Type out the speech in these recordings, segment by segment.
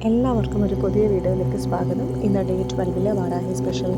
എല്ലാവർക്കും ഒരു പുതിയ വീഡിയോയിലേക്ക് സ്വാഗതം. ഇന്ന് ഡേ 12 വാരാഹി സ്പെഷ്യൽ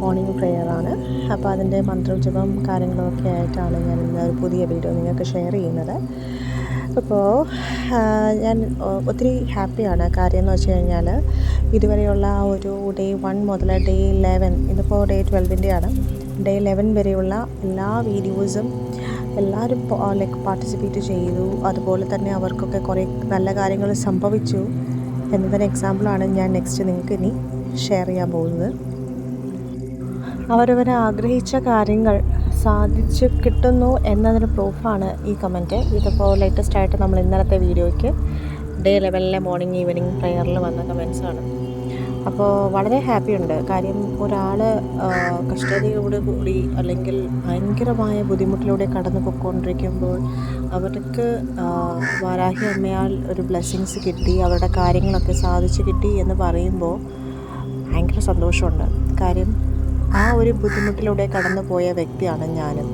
മോർണിംഗ് പ്രെയറാണ്. അപ്പോൾ അതിൻ്റെ മന്ത്രജപം കാര്യങ്ങളൊക്കെ ആയിട്ടാണ് ഞാൻ ഇന്ന് ഒരു പുതിയ വീഡിയോ നിങ്ങൾക്ക് ഷെയർ ചെയ്യുന്നത്. അപ്പോൾ ഞാൻ ഒത്തിരി ഹാപ്പിയാണ്. കാര്യം എന്ന് വെച്ച് കഴിഞ്ഞാൽ ഇതുവരെയുള്ള ആ ഒരു ഡേ 1 മുതൽ ഡേ 11, ഇതിപ്പോൾ ഡേ 12-ൻ്റെയാണ്, ഡേ 11 വരെയുള്ള എല്ലാ വീഡിയോസും എല്ലാവരും പാർട്ടിസിപ്പേറ്റ് ചെയ്തു. അതുപോലെ തന്നെ അവർക്കൊക്കെ കുറേ നല്ല കാര്യങ്ങൾ സംഭവിച്ചു എന്നതിന് എക്സാമ്പിളാണ് ഞാൻ നെക്സ്റ്റ് നിങ്ങൾക്ക് ഇനി ഷെയർ ചെയ്യാൻ പോകുന്നത്. അവരവർ ആഗ്രഹിച്ച കാര്യങ്ങൾ സാധിച്ചു കിട്ടുന്നു എന്നതിന് പ്രൂഫാണ് ഈ കമൻറ്റ്. ഇതിപ്പോൾ ലേറ്റസ്റ്റ് ആയിട്ട് നമ്മൾ ഇന്നലത്തെ വീഡിയോയ്ക്ക് ഡേ 11 മോർണിംഗ് ഈവനിങ് പ്രെയറിൽ വന്ന കമൻസാണ്. അപ്പോൾ വളരെ ഹാപ്പിയുണ്ട്. കാര്യം ഒരാൾ കഷ്ടതയോട് കൂടി അല്ലെങ്കിൽ ഭയങ്കരമായ ബുദ്ധിമുട്ടിലൂടെ കടന്നു പോയിക്കൊണ്ടിരിക്കുമ്പോൾ അവർക്ക് വാരാഹി അമ്മയാൽ ഒരു ബ്ലെസ്സിങ്സ് കിട്ടി, അവരുടെ കാര്യങ്ങളൊക്കെ സാധിച്ചു കിട്ടി എന്ന് പറയുമ്പോൾ ഭയങ്കര സന്തോഷമുണ്ട്. കാര്യം ആ ഒരു ബുദ്ധിമുട്ടിലൂടെ കടന്നു പോയ വ്യക്തിയാണ് ഞാനും.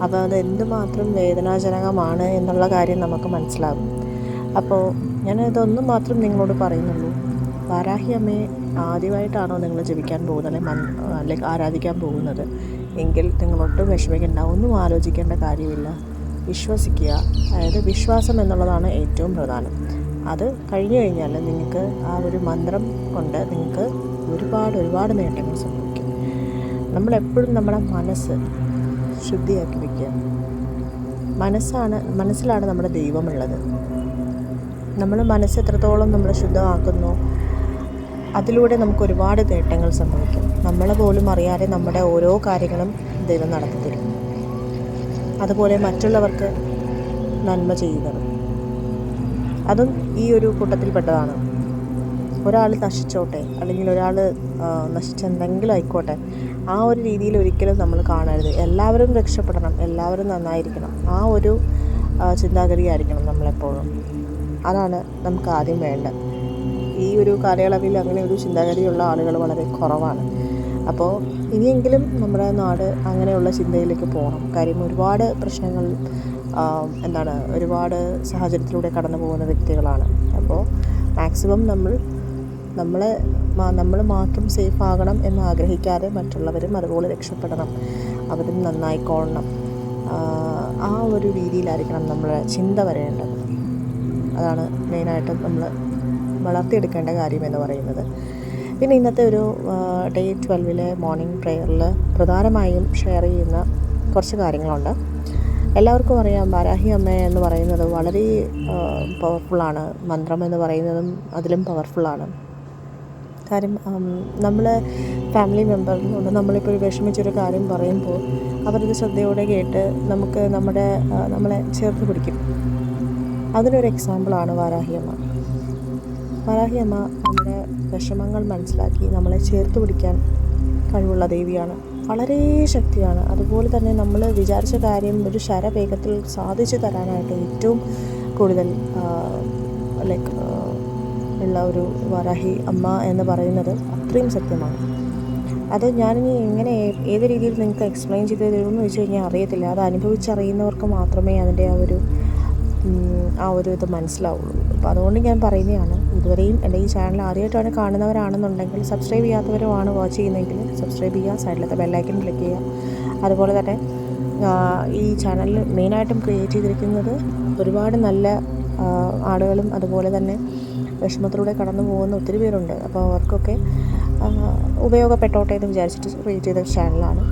അപ്പോൾ അത് എന്തുമാത്രം വേദനാജനകമാണ് എന്നുള്ള കാര്യം നമുക്ക് മനസ്സിലാകും. അപ്പോൾ ഞാൻ ഇതൊന്നും മാത്രം നിങ്ങളോട് പറയുന്നുള്ളൂ. വാരാഹി അമ്മയെ ആദ്യമായിട്ടാണോ നിങ്ങൾ ജപിക്കാൻ പോകുന്നത് അല്ലെങ്കിൽ ആരാധിക്കാൻ പോകുന്നത് എങ്കിൽ നിങ്ങളൊട്ടും വിഷമിക്കേണ്ട, ഒന്നും ആലോചിക്കേണ്ട കാര്യമില്ല. വിശ്വസിക്കുക. അതായത് വിശ്വാസം എന്നുള്ളതാണ് ഏറ്റവും പ്രധാനം. അത് കഴിഞ്ഞു കഴിഞ്ഞാൽ നിങ്ങൾക്ക് ആ ഒരു മന്ത്രം കൊണ്ട് നിങ്ങൾക്ക് ഒരുപാട് നേട്ടങ്ങൾ സംഭവിക്കും. നമ്മളെപ്പോഴും നമ്മുടെ മനസ്സ് ശുദ്ധിയാക്കി വയ്ക്കുക. മനസ്സിലാണ് നമ്മുടെ ദൈവമുള്ളത്. നമ്മൾ മനസ്സ് എത്രത്തോളം നമ്മൾ ശുദ്ധമാക്കുന്നു അതിലൂടെ നമുക്ക് ഒരുപാട് നേട്ടങ്ങൾ സംഭവിക്കും. നമ്മളെ പോലും അറിയാതെ നമ്മുടെ ഓരോ കാര്യങ്ങളും ദൈവം നടത്തി തരും. അതുപോലെ മറ്റുള്ളവർക്ക് നന്മ ചെയ്യുന്നത് അതും ഈ ഒരു കൂട്ടത്തിൽപ്പെട്ടതാണ്. ഒരാൾ നശിച്ചോട്ടെ അല്ലെങ്കിൽ ഒരാൾ നശിച്ചെന്തെങ്കിലും ആയിക്കോട്ടെ, ആ ഒരു രീതിയിൽ ഒരിക്കലും നമ്മൾ കാണരുത്. എല്ലാവരും രക്ഷപ്പെടണം, എല്ലാവരും നന്നായിരിക്കണം, ആ ഒരു ചിന്താഗതിയായിരിക്കണം നമ്മളെപ്പോഴും. അതാണ് നമുക്ക് ആദ്യം വേണ്ടത്. ഈ ഒരു കാലയളവിൽ അങ്ങനെ ഒരു ചിന്താഗതിയുള്ള ആളുകൾ വളരെ കുറവാണ്. അപ്പോൾ ഇനിയെങ്കിലും നമ്മുടെ നാട് അങ്ങനെയുള്ള ചിന്തയിലേക്ക് പോകണം. കാര്യം ഒരുപാട് പ്രശ്നങ്ങൾ ഒരുപാട് സാഹചര്യത്തിലൂടെ കടന്നു പോകുന്ന വ്യക്തികളാണ്. അപ്പോൾ മാക്സിമം നമ്മൾ മാത്രം സേഫ് ആകണം എന്ന് ആഗ്രഹിക്കാതെ മറ്റുള്ളവരും അതുപോലെ രക്ഷപ്പെടണം, അവരും നന്നായിക്കോളണം. ആ ഒരു രീതിയിലായിരിക്കണം നമ്മുടെ ചിന്ത വരേണ്ടത്. അതാണ് മെയിനായിട്ടും നമ്മൾ വളർത്തിയെടുക്കേണ്ട കാര്യം എന്ന് പറയുന്നത്. പിന്നെ ഇന്നത്തെ ഒരു ഡേ 12 മോർണിംഗ് പ്രെയറിൽ പ്രധാനമായും ഷെയർ ചെയ്യുന്ന കുറച്ച് കാര്യങ്ങളുണ്ട്. എല്ലാവർക്കും അറിയാം, വാരാഹി അമ്മ എന്ന് പറയുന്നത് വളരെ പവർഫുള്ളാണ്. മന്ത്രം എന്ന് പറയുന്നതും അതിലും പവർഫുള്ളാണ്. കാര്യം നമ്മൾ ഫാമിലി മെമ്പറിനോട് നമ്മളിപ്പോൾ ഒരു വിഷമിച്ചൊരു കാര്യം പറയുമ്പോൾ അവരത് ശ്രദ്ധയോടെ കേട്ട് നമ്മളെ ചേർത്ത് പിടിക്കും. അതിനൊരു എക്സാമ്പിളാണ് വാരാഹി അമ്മ. വാരാഹി അമ്മ നമ്മുടെ വിഷമങ്ങൾ മനസ്സിലാക്കി നമ്മളെ ചേർത്ത് പിടിക്കാൻ കഴിവുള്ള ദേവിയാണ്. വളരെ ശക്തിയാണ്. അതുപോലെ തന്നെ നമ്മൾ വിചാരിച്ച കാര്യം ഒരു ശരവേഗത്തിൽ സാധിച്ചു തരാനായിട്ട് ഏറ്റവും കൂടുതൽ ഉള്ള ഒരു വാരാഹി അമ്മ എന്ന് പറയുന്നത് അത്രയും സത്യമാണ്. അത് ഞാനിനി എങ്ങനെ ഏത് രീതിയിൽ നിങ്ങൾക്ക് എക്സ്പ്ലെയിൻ ചെയ്ത് തരുമെന്ന് വെച്ച് കഴിഞ്ഞാൽ അറിയത്തില്ല. അത് അനുഭവിച്ചറിയുന്നവർക്ക് മാത്രമേ അതിൻ്റെ ആ ഒരു ഇത് മനസ്സിലാവുള്ളൂ. അപ്പോൾ അതുകൊണ്ട് ഞാൻ പറയുന്നതാണ്. ഇതുവരെയും എൻ്റെ ഈ ചാനൽ ആദ്യമായിട്ടാണ് കാണുന്നവരാണെന്നുണ്ടെങ്കിൽ, സബ്സ്ക്രൈബ് ചെയ്യാത്തവരുമാണ് വാച്ച് ചെയ്യുന്നതെങ്കിൽ സബ്സ്ക്രൈബ് ചെയ്യുക, സൈഡിലത്തെ ബെല്ലൈക്കൻ ക്ലിക്ക് ചെയ്യുക. അതുപോലെ തന്നെ ഈ ചാനലിൽ മെയിനായിട്ടും ക്രിയേറ്റ് ചെയ്തിരിക്കുന്നത് ഒരുപാട് നല്ല ആളുകളും അതുപോലെ തന്നെ വിഷമത്തിലൂടെ കടന്നു പോകുന്ന ഒത്തിരി പേരുണ്ട്. അപ്പോൾ അവർക്കൊക്കെ ഉപയോഗപ്പെട്ടോട്ടെ എന്ന് വിചാരിച്ചിട്ട് ക്രിയേറ്റ് ചെയ്ത ചാനലാണ്.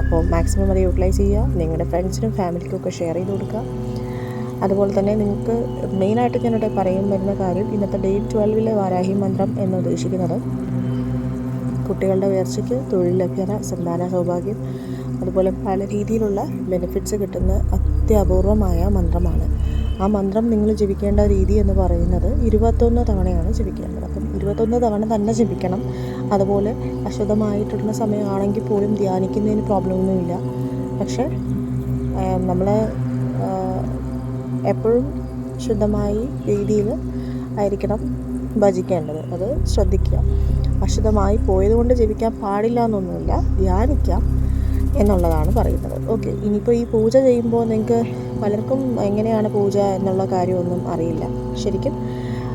അപ്പോൾ മാക്സിമം അത് യൂട്ടിലൈസ് ചെയ്യുക. നിങ്ങളുടെ ഫ്രണ്ട്സിനും ഫാമിലിക്കും ഒക്കെ ഷെയർ ചെയ്ത് കൊടുക്കുക. അതുപോലെ തന്നെ നിങ്ങൾക്ക് മെയിനായിട്ട് ഞാനിവിടെ വരുന്ന കാര്യം, ഇന്നത്തെ ഡേ 12 വാരാഹി മന്ത്രം എന്ന് ഉദ്ദേശിക്കുന്നത് കുട്ടികളുടെ ഉയർച്ചയ്ക്ക്, തൊഴിൽ ലഭ്യത, സന്താന സൗഭാഗ്യം, അതുപോലെ പല രീതിയിലുള്ള ബെനിഫിറ്റ്സ് കിട്ടുന്ന അത്യപൂർവമായ മന്ത്രമാണ്. ആ മന്ത്രം നിങ്ങൾ ജപിക്കേണ്ട രീതി എന്ന് പറയുന്നത് 21 തവണയാണ് ജപിക്കേണ്ടത്. അപ്പം 21 തവണ തന്നെ ജപിക്കണം. അതുപോലെ അശുദ്ധമായിട്ടുള്ള സമയമാണെങ്കിൽ പോലും ധ്യാനിക്കുന്നതിന് പ്രോബ്ലമൊന്നുമില്ല. പക്ഷേ നമ്മൾ എപ്പോഴും ശുദ്ധമായി രീതിയിൽ ആയിരിക്കണം ഭജിക്കേണ്ടത്. അത് ശ്രദ്ധിക്കുക. അശുദ്ധമായി പോയതുകൊണ്ട് ജപിക്കാൻ പാടില്ല എന്നൊന്നുമില്ല, ധ്യാനിക്കാം എന്നുള്ളതാണ് പറയുന്നത്. ഓക്കെ, ഇനിയിപ്പോൾ ഈ പൂജ ചെയ്യുമ്പോൾ നിങ്ങൾക്ക് പലർക്കും എങ്ങനെയാണ് പൂജ എന്നുള്ള കാര്യമൊന്നും അറിയില്ല. ശരിക്കും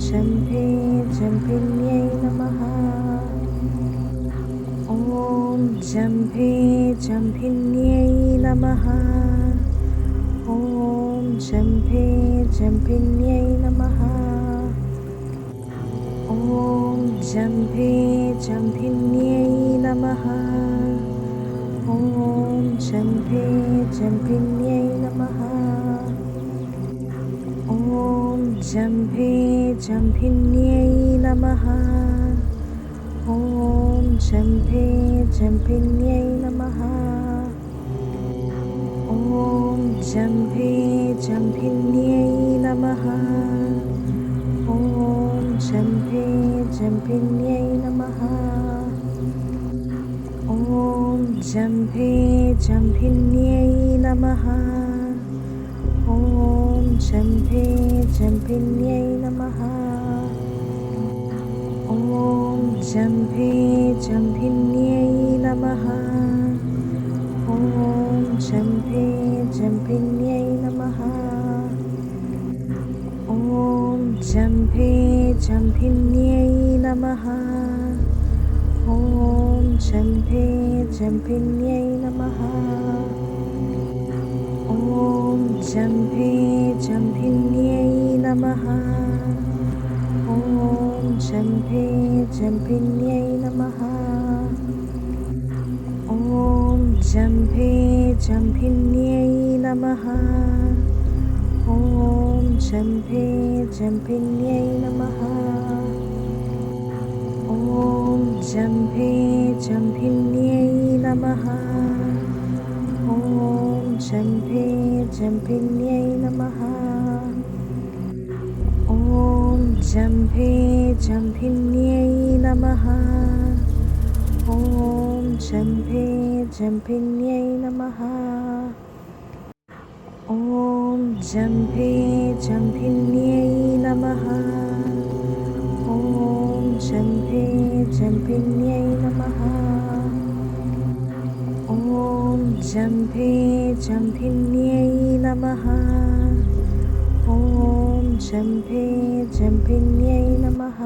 शम्भे जम्भिन्यै नमः। ॐ जम्भे जम्भिन्यै नमः। ॐ शम्भे जम्भिन्यै नमः। ॐ जम्भे जम्भिन्यै नमः। ॐ शम्भे जम्भिन्यै नमः। ॐ जम्भे जम्भिन्यै नमः। ॐ शम्भे जम्भिन्यै नमः। ॐ जम्भे जम्भिन्यै नमः। ॐ शम्भे जम्भिन्यै नमः। ॐ जम्भे जम्भिन्यै नमः। ॐ शम्भे जम्भिन्यै नमः। ॐ जम्भे जम्भिन्यै नमः। ॐ शम्भे जम्भिन्यै नमः। ॐ जम्भे जम्भिन्यै नमः। ॐ शम्भे जम्भिन्यै नमः। ॐ जम्भे जम्भिन्यै नमः। ॐ शम्भे जम्भिन्यै नमः। ॐ जम्भे जम्भिन्यै नमः। ॐ शम्भे जम्भिन्यै नमः। ॐ जम्भे जम्भिन्यै नमः। ॐ शम्भे जम्भिन्यै नमः। ॐ जम्भे जम्भिन्यै नमः। ॐ शम्भे जम्भिन्यै नमः। ॐ जम्भे जम्भिन्यै नमः। ॐ शम्भे जम्भिन्यै नमः। ॐ जम्भे जम्भिन्यै नमः। ॐ शम्भे जम्भिन्यै नमः।